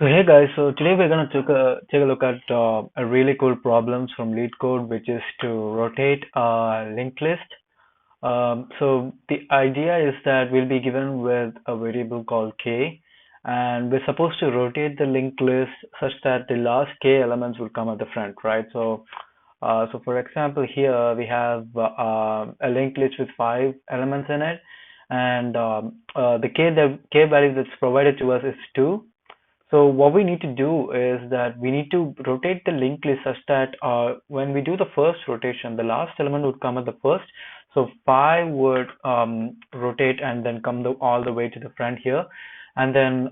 So hey guys, so today we're gonna take a look at a really cool problems from LeetCode, which is to rotate a linked list. So the idea is that we'll be given with a variable called k, and we're supposed to rotate the linked list such that the last k elements will come at the front, right? So for example, here we have a linked list with 5 elements in it, and the k value that's provided to us is 2. So what we need to do is that we need to rotate the linked list such that when we do the first rotation, the last element would come at the first. So 5 would rotate and then come all the way to the front here. And then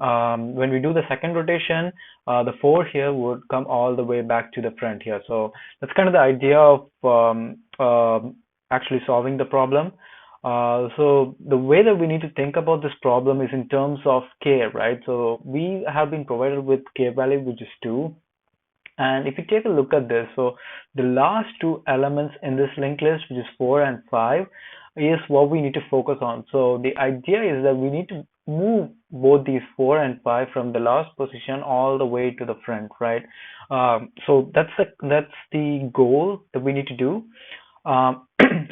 when we do the second rotation, the 4 here would come all the way back to the front here. So that's kind of the idea of actually solving the problem. So the way that we need to think about this problem is in terms of k, right? So we have been provided with k value, which is 2. And if you take a look at this, so the last two elements in this linked list, which is 4 and 5, is what we need to focus on. So the idea is that we need to move both these 4 and 5 from the last position all the way to the front, right? So that's the goal that we need to do.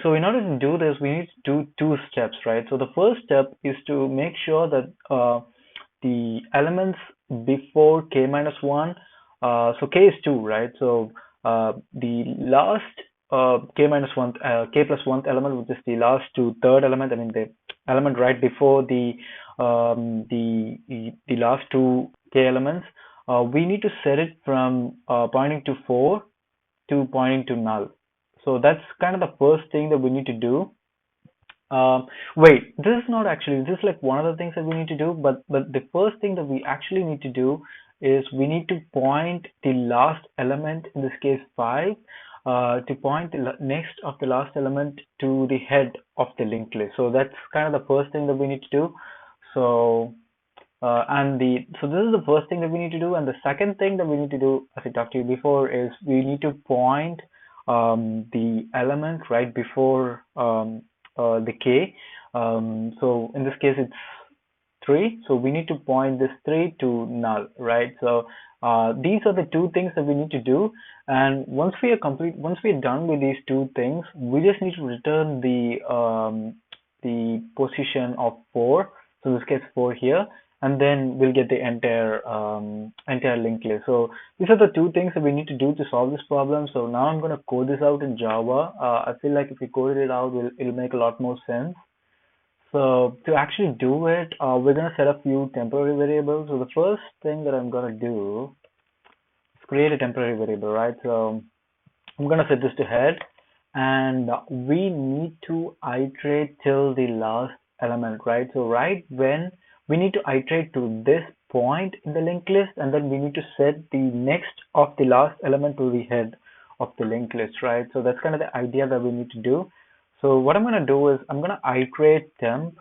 So in order to do this, we need to do two steps, right? So the first step is to make sure that the elements before k minus 1, so k is 2, right? So the last k minus 1, k plus 1th element, which is the last to third element, I mean the element right before the last two k elements, we need to set it from pointing to 4 to pointing to null. So that's kind of the first thing that we need to do. Wait, this is not actually, this is like one of the things that we need to do, but the first thing that we actually need to do is we need to point the last element, in this case 5, to point the next of the last element to the head of the linked list. So that's kind of the first thing that we need to do. So so this is the first thing that we need to do, and the second thing that we need to do, as I talked to you before, is we need to point the element right before the k. So in this case, it's 3. So we need to point this 3 to null, right? So these are the two things that we need to do. And once we are done with these two things, we just need to return the position of 4. So in this case 4 here, and then we'll get the entire linked list. So these are the two things that we need to do to solve this problem. So now I'm going to code this out in Java. I feel like if we code it out, it'll make a lot more sense. So to actually do it, we're going to set a few temporary variables. So the first thing that I'm going to do is create a temporary variable, right? So I'm going to set this to head, and we need to iterate till the last element, right? So right when we need to iterate to this point in the linked list, and then we need to set the next of the last element to the head of the linked list, right? So that's kind of the idea that we need to do. So what I'm going to do is I'm going to iterate temp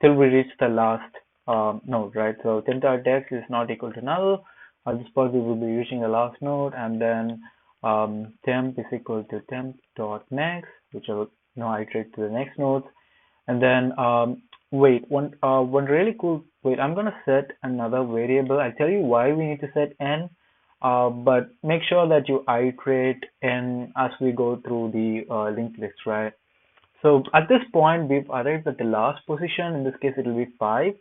till we reach the last node, right? So temp.text is not equal to null. This part we will be using the last node, and then temp is equal to temp.next, which will now iterate to the next node. And then wait, one really cool, wait, I'm gonna set another variable. I'll tell you why we need to set n, but make sure that you iterate n as we go through the linked list, right? So at this point, we've arrived at the last position. In this case, it will be 5.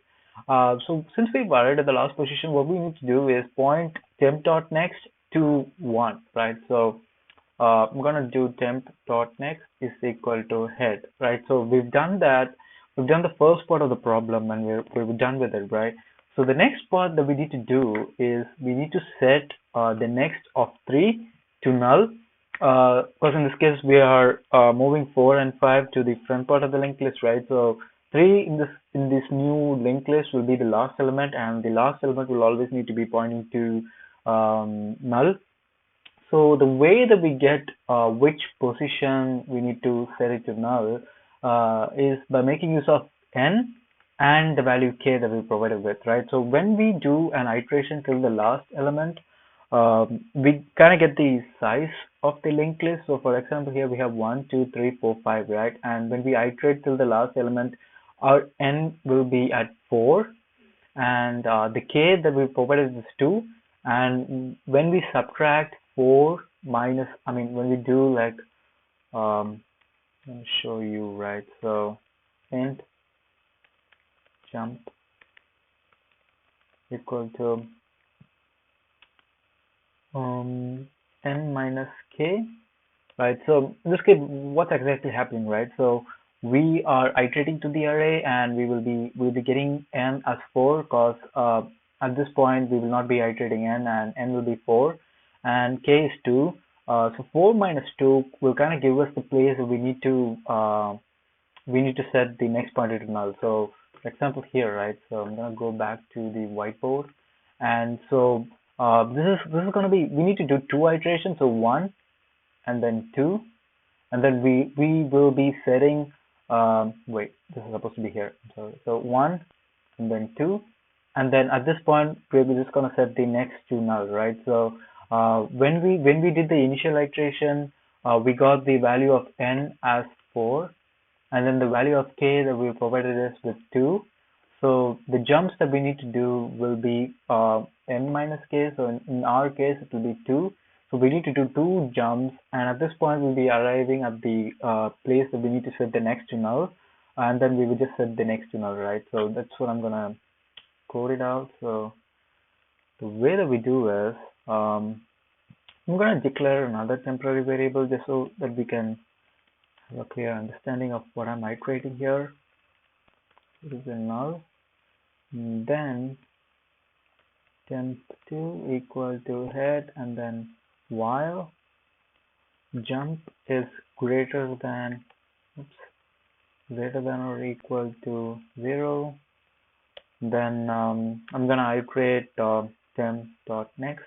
So since we've arrived at the last position, what we need to do is point temp.next to 1, right? So I'm gonna do temp.next is equal to head, right? So we've done that. We've done the first part of the problem, and we're done with it, right? So the next part that we need to do is we need to set the next of 3 to null, because in this case we are moving 4 and 5 to the front part of the linked list, right? So 3 in this new linked list will be the last element, and the last element will always need to be pointing to null. So the way that we get which position we need to set it to null is by making use of n and the value k that we provided with, right? So when we do an iteration till the last element, we kind of get the size of the linked list. So for example, here we have 1, 2, 3, 4, 5, right? And when we iterate till the last element, our n will be at 4. and the k that we provided is 2, and when we subtract 4 minus, I mean when we do like let me show you, right? So int jump equal to n minus k, right? So in this case, what's exactly happening, right? So we are iterating to the array, and we'll be getting n as 4, because at this point we will not be iterating n, and n will be 4, and k is 2. So 4 minus 2 will kind of give us the place that we need to set the next pointer to null. So for example here, right? So I'm gonna go back to the whiteboard, and so this is gonna be, we need to do 2 iterations. So 1 and then 2, and then we will be setting wait, this is supposed to be here. So 1 and then 2, and then at this point we're just gonna set the next to null, right? So when we did the initial iteration, we got the value of n as 4, and then the value of k that we provided is with 2. So the jumps that we need to do will be n minus k. So in our case, it will be 2. So we need to do 2 jumps, and at this point, we'll be arriving at the place that we need to set the next to null, and then we will just set the next to null, right? So that's what I'm gonna code it out. So the way that we do is, I'm gonna declare another temporary variable just so that we can have a clear understanding of what I'm iterating here. It is a null. Then temp2 equal to head, and then while jump is greater than or equal to 0, then I'm gonna iterate temp.next.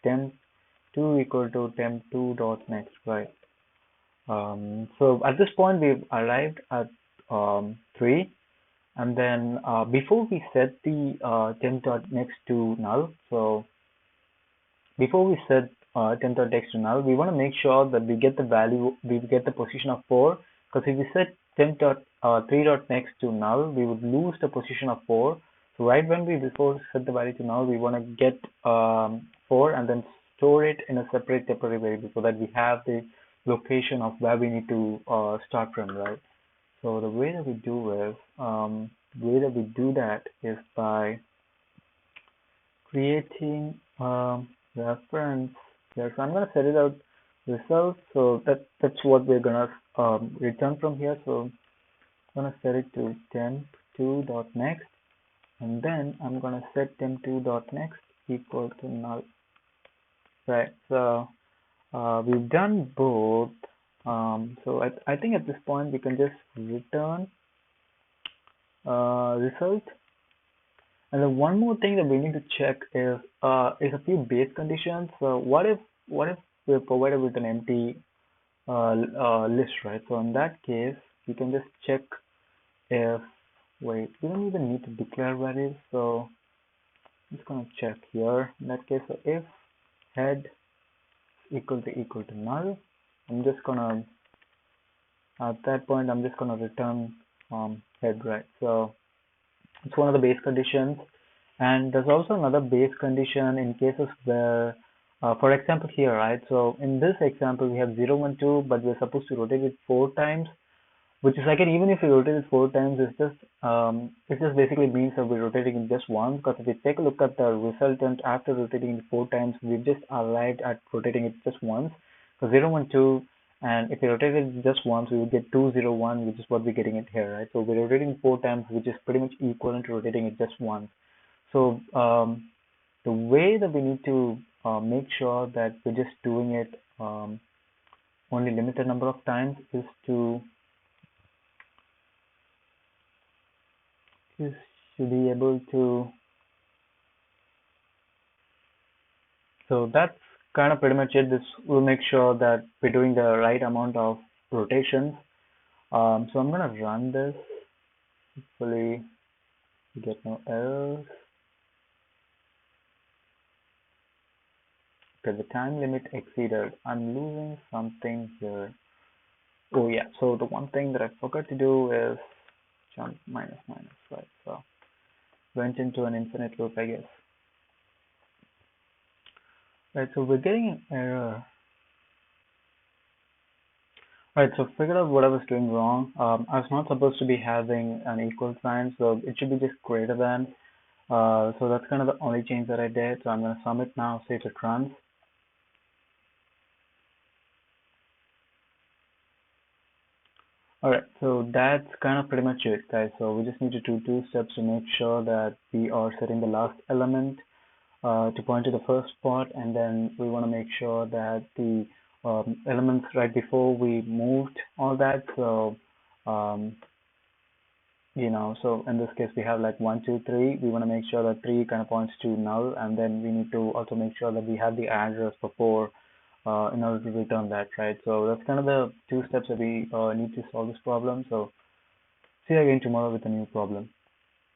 Temp2 equal to temp2.next, right? So at this point we've arrived at 3, and then before we set the temp.next to null, so before we set temp.next to null, we want to make sure that we get the value, we get the position of 4, because if we set temp.3.next to null, we would lose the position of 4. So right when we before set the value to null, we want to get 4 and then store it in a separate temporary variable so that we have the location of where we need to start from, right? So the way that we do that is by creating reference here. So I'm gonna set it out result. So that's what we're gonna return from here. So I'm gonna set it to temp2.next, and then I'm gonna set temp2.next equal to null. Right. So we've done both. So I think at this point we can just return result. And then one more thing that we need to check is a few base conditions. So what if we're provided with an empty list, right? So in that case, we can just check if, wait, we don't even need to declare values. So I'm just gonna check here. In that case, so if head equal to null, I'm just gonna, at that point, I'm just gonna return head, right? So it's one of the base conditions. And there's also another base condition in cases where, for example here, right? So in this example, we have 0, 1, 2, but we're supposed to rotate it 4 times, which is again, even if we rotate it 4 times, it just basically means that we're rotating it just once, because if we take a look at the resultant after rotating it 4 times, we've just arrived at rotating it just once. So 0, 1, 2, and if we rotate it just once, we would get 2, 0, 1, which is what we're getting it here, right? So we're rotating 4 times, which is pretty much equivalent to rotating it just once. So the way that we need to make sure that we're just doing it only limited number of times is to be able to, so that's kind of pretty much it. This will make sure that we're doing the right amount of rotations. So I'm gonna run this, hopefully get no errors. Okay, the time limit exceeded. I'm losing something here. Oh yeah, so the one thing that I forgot to do is jump minus, right? So went into an infinite loop, I guess. Right, so we're getting an error. Right, so figured out what I was doing wrong. I was not supposed to be having an equal sign, so it should be just greater than. So that's kind of the only change that I did. So I'm going to submit now, see if it runs. Alright, so that's kind of pretty much it, guys. So we just need to do two steps to make sure that we are setting the last element to point to the first spot, and then we want to make sure that the elements right before we moved all that. So um, so in this case we have like 1, 2, 3. We want to make sure that 3 kind of points to null, and then we need to also make sure that we have the address before in order to return that, right? So that's kind of the two steps that we need to solve this problem. So see you again tomorrow with a new problem.